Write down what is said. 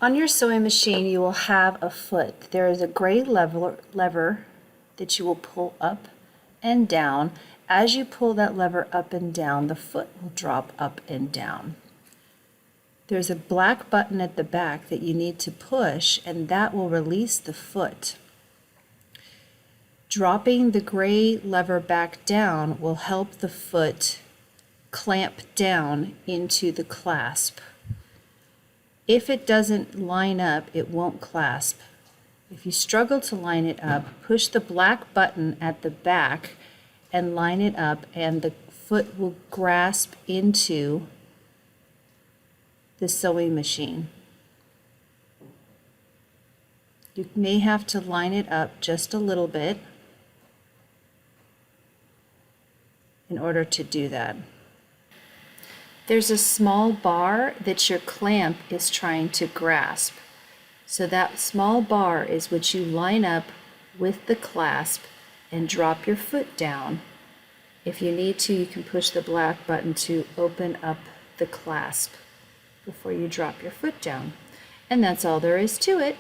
On your sewing machine, you will have a foot. There is a gray lever that you will pull up and down. As you pull that lever up and down, the foot will drop up and down. There's a black button at the back that you need to push, and that will release the foot. Dropping the gray lever back down will help the foot clamp down into the clasp. If it doesn't line up, it won't clasp. If you struggle to line it up, push the black button at the back and line it up, and the foot will grasp into the sewing machine. You may have to line it up just a little bit in order to do that. There's a small bar that your clamp is trying to grasp. So that small bar is what you line up with the clasp and drop your foot down. If you need to, you can push the black button to open up the clasp before you drop your foot down. And that's all there is to it.